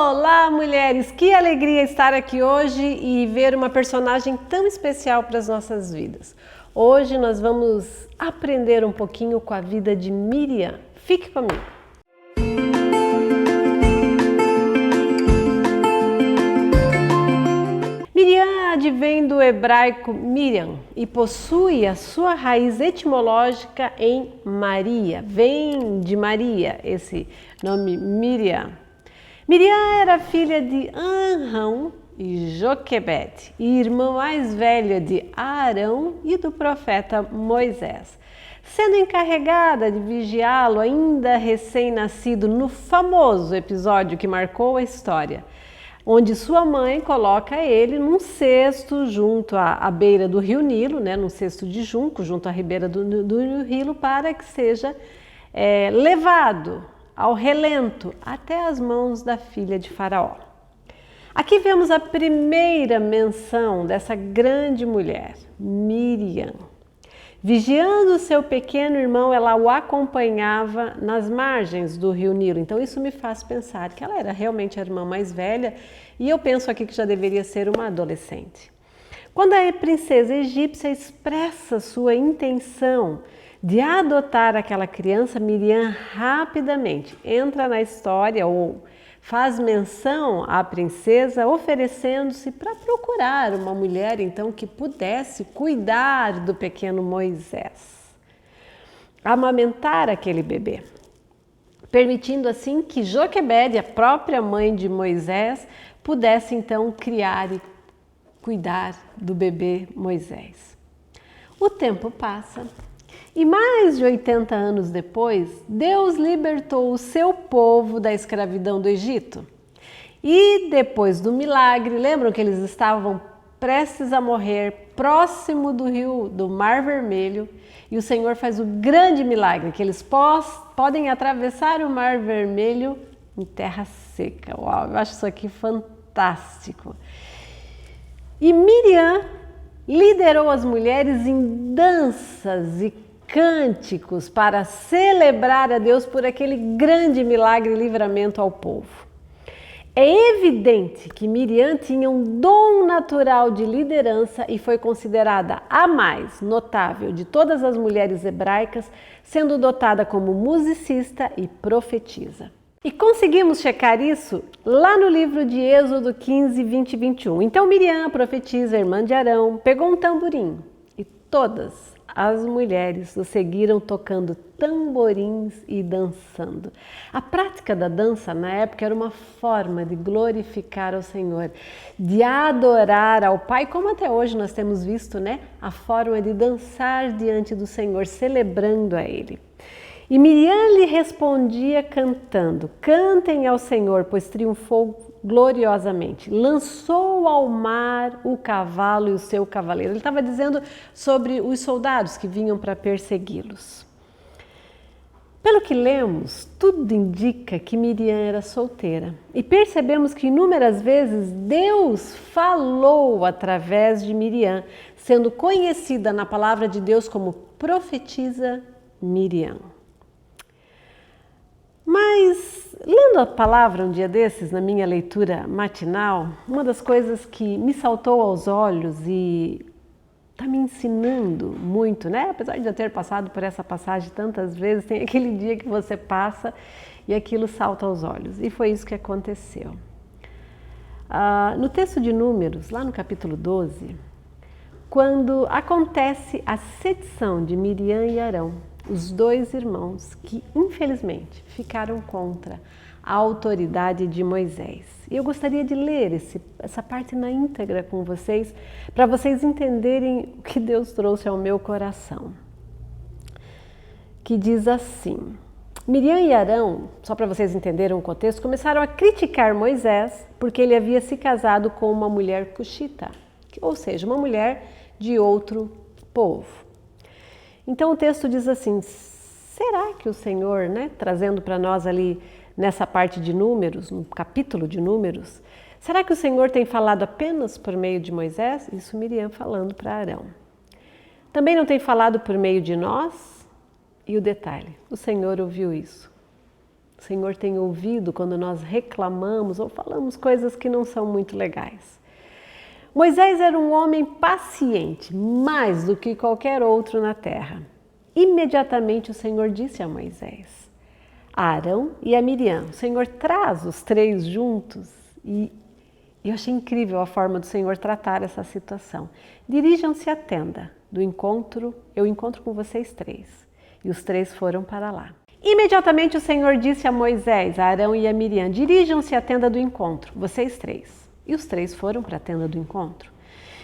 Olá, mulheres! Que alegria estar aqui hoje e ver uma personagem tão especial para as nossas vidas. Hoje nós vamos aprender um pouquinho com a vida de Miriam. Fique comigo! Miriam advém do hebraico Miriam e possui a sua raiz etimológica em Maria. Vem de Maria esse nome Miriam. Miriam era filha de Arão e Joquebede, e irmã mais velha de Arão e do profeta Moisés, sendo encarregada de vigiá-lo ainda recém-nascido no famoso episódio que marcou a história, onde sua mãe coloca ele num cesto junto à beira do rio Nilo, num cesto de junco, junto à ribeira do Nilo, para que seja levado ao relento até as mãos da filha de Faraó. Aqui vemos a primeira menção dessa grande mulher, Miriam. Vigiando seu pequeno irmão, ela o acompanhava nas margens do rio Nilo. Então isso me faz pensar que ela era realmente a irmã mais velha e eu penso aqui que já deveria ser uma adolescente. Quando a princesa egípcia expressa sua intenção de adotar aquela criança, Miriam rapidamente entra na história ou faz menção à princesa, oferecendo-se para procurar uma mulher então que pudesse cuidar do pequeno Moisés, amamentar aquele bebê, permitindo assim que Joquebede, a própria mãe de Moisés, pudesse então criar e cuidar do bebê Moisés. O tempo passa. E mais de 80 anos depois, Deus libertou o seu povo da escravidão do Egito. E depois do milagre, lembram que eles estavam prestes a morrer próximo do Mar Vermelho, e o Senhor faz o grande milagre, que eles podem atravessar o Mar Vermelho em terra seca. Uau, eu acho isso aqui fantástico. E Miriam liderou as mulheres em danças e cânticos para celebrar a Deus por aquele grande milagre e livramento ao povo. É evidente que Miriam tinha um dom natural de liderança e foi considerada a mais notável de todas as mulheres hebraicas, sendo dotada como musicista e profetisa. E conseguimos checar isso lá no livro de Êxodo 15, 20 e 21. Então Miriam, profetisa, irmã de Arão, pegou um tamborim e todas as mulheres o seguiram tocando tamborins e dançando. A prática da dança na época era uma forma de glorificar ao Senhor, de adorar ao Pai, como até hoje nós temos visto, a forma de dançar diante do Senhor, celebrando a Ele. E Miriam lhe respondia cantando: cantem ao Senhor, pois triunfou gloriosamente. Lançou ao mar o cavalo e o seu cavaleiro. Ele estava dizendo sobre os soldados que vinham para persegui-los. Pelo que lemos, tudo indica que Miriam era solteira. E percebemos que inúmeras vezes Deus falou através de Miriam, sendo conhecida na palavra de Deus como profetisa Miriam. Mas, lendo a palavra um dia desses, na minha leitura matinal, uma das coisas que me saltou aos olhos e está me ensinando muito, apesar de eu ter passado por essa passagem tantas vezes, tem aquele dia que você passa e aquilo salta aos olhos. E foi isso que aconteceu. No texto de Números, lá no capítulo 12, quando acontece a sedição de Miriam e Arão, os dois irmãos que, infelizmente, ficaram contra a autoridade de Moisés. E eu gostaria de ler essa parte na íntegra com vocês, para vocês entenderem o que Deus trouxe ao meu coração. Que diz assim: Miriam e Arão, só para vocês entenderem o contexto, começaram a criticar Moisés porque ele havia se casado com uma mulher cuxita, ou seja, uma mulher de outro povo. Então o texto diz assim: será que o Senhor, trazendo para nós ali nessa parte de Números, no capítulo de Números, será que o Senhor tem falado apenas por meio de Moisés? Isso Miriam falando para Arão. Também não tem falado por meio de nós? E o detalhe, o Senhor ouviu isso. O Senhor tem ouvido quando nós reclamamos ou falamos coisas que não são muito legais. Moisés era um homem paciente, mais do que qualquer outro na terra. Imediatamente o Senhor disse a Moisés, a Arão e a Miriam, o Senhor traz os três juntos e eu achei incrível a forma do Senhor tratar essa situação. Dirijam-se à tenda do encontro, eu encontro com vocês três. E os três foram para lá. Imediatamente o Senhor disse a Moisés, a Arão e a Miriam, dirijam-se à tenda do encontro, vocês três. E os três foram para a tenda do encontro.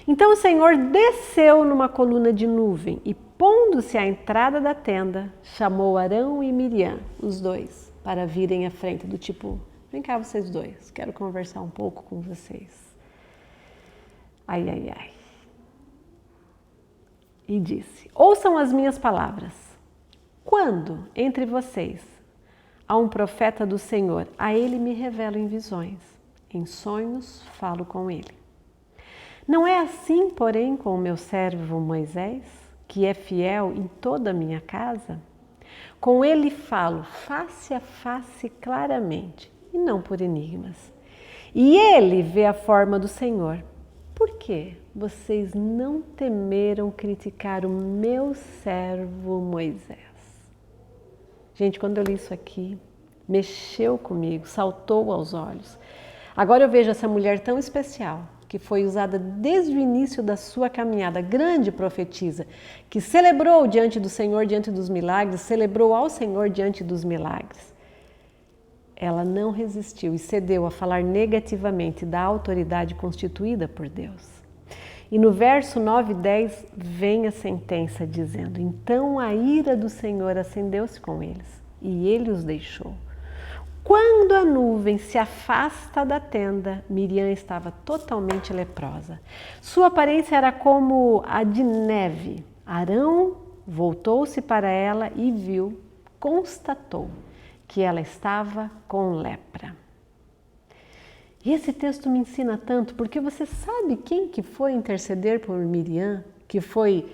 Então o Senhor desceu numa coluna de nuvem e, pondo-se à entrada da tenda, chamou Arão e Miriam, os dois, para virem à frente, do tipo, vem cá vocês dois, quero conversar um pouco com vocês. Ai, ai, ai. E disse, ouçam as minhas palavras. Quando entre vocês há um profeta do Senhor, a ele me revelo em visões, em sonhos falo com ele. Não é assim, porém, com o meu servo Moisés, que é fiel em toda a minha casa? Com ele falo face a face claramente, e não por enigmas. E ele vê a forma do Senhor. Por que vocês não temeram criticar o meu servo Moisés? Gente, quando eu li isso aqui, mexeu comigo, saltou aos olhos. Agora eu vejo essa mulher tão especial, que foi usada desde o início da sua caminhada, grande profetisa, que celebrou diante do Senhor, diante dos milagres, celebrou ao Senhor diante dos milagres. Ela não resistiu e cedeu a falar negativamente da autoridade constituída por Deus. E no verso 9 e 10 vem a sentença dizendo, então a ira do Senhor acendeu-se com eles e ele os deixou. Quando a nuvem se afasta da tenda, Miriam estava totalmente leprosa. Sua aparência era como a de neve. Arão voltou-se para ela e viu, constatou que ela estava com lepra. E esse texto me ensina tanto, porque você sabe quem que foi interceder por Miriam? Que foi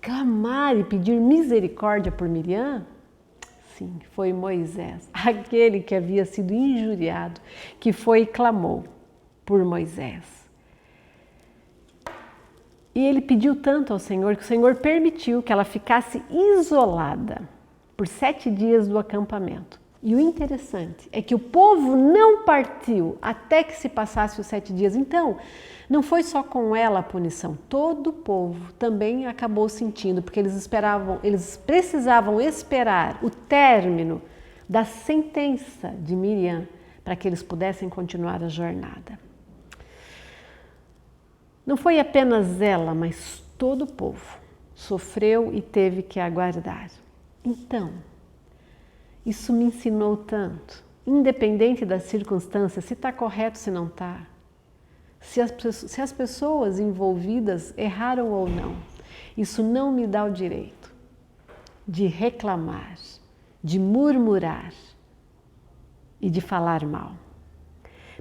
clamar e pedir misericórdia por Miriam? Sim, foi Moisés, aquele que havia sido injuriado, que foi e clamou por Moisés. E ele pediu tanto ao Senhor que o Senhor permitiu que ela ficasse isolada por 7 dias do acampamento. E o interessante é que o povo não partiu até que se passasse os 7 dias. Então, não foi só com ela a punição, todo o povo também acabou sentindo, porque eles precisavam esperar o término da sentença de Miriam para que eles pudessem continuar a jornada. Não foi apenas ela, mas todo o povo sofreu e teve que aguardar. Então, isso me ensinou tanto, independente das circunstâncias, se está correto, se não está, se as pessoas envolvidas erraram ou não, isso não me dá o direito de reclamar, de murmurar e de falar mal.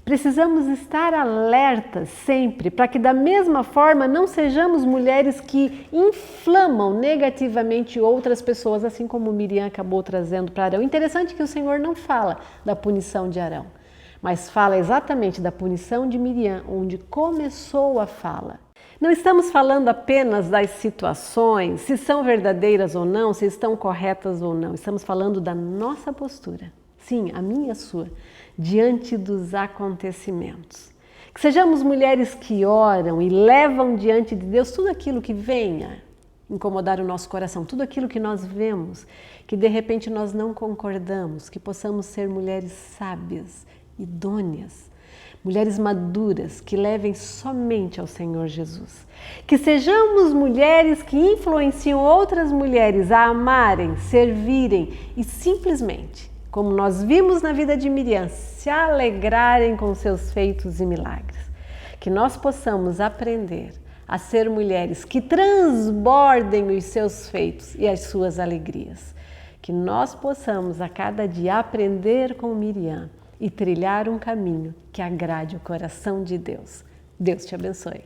Precisamos estar alertas sempre para que da mesma forma não sejamos mulheres que inflamam negativamente outras pessoas, assim como Miriam acabou trazendo para Arão. Interessante que o Senhor não fala da punição de Arão, mas fala exatamente da punição de Miriam, onde começou a fala. Não estamos falando apenas das situações, se são verdadeiras ou não, se estão corretas ou não. Estamos falando da nossa postura, sim, a minha e a sua, diante dos acontecimentos. Que sejamos mulheres que oram e levam diante de Deus tudo aquilo que venha incomodar o nosso coração, tudo aquilo que nós vemos, que de repente nós não concordamos, que possamos ser mulheres sábias, idôneas, mulheres maduras, que levem somente ao Senhor Jesus. Que sejamos mulheres que influenciam outras mulheres a amarem, servirem e simplesmente, como nós vimos na vida de Miriam, se alegrarem com seus feitos e milagres. Que nós possamos aprender a ser mulheres que transbordem os seus feitos e as suas alegrias. Que nós possamos a cada dia aprender com Miriam e trilhar um caminho que agrade o coração de Deus. Deus te abençoe.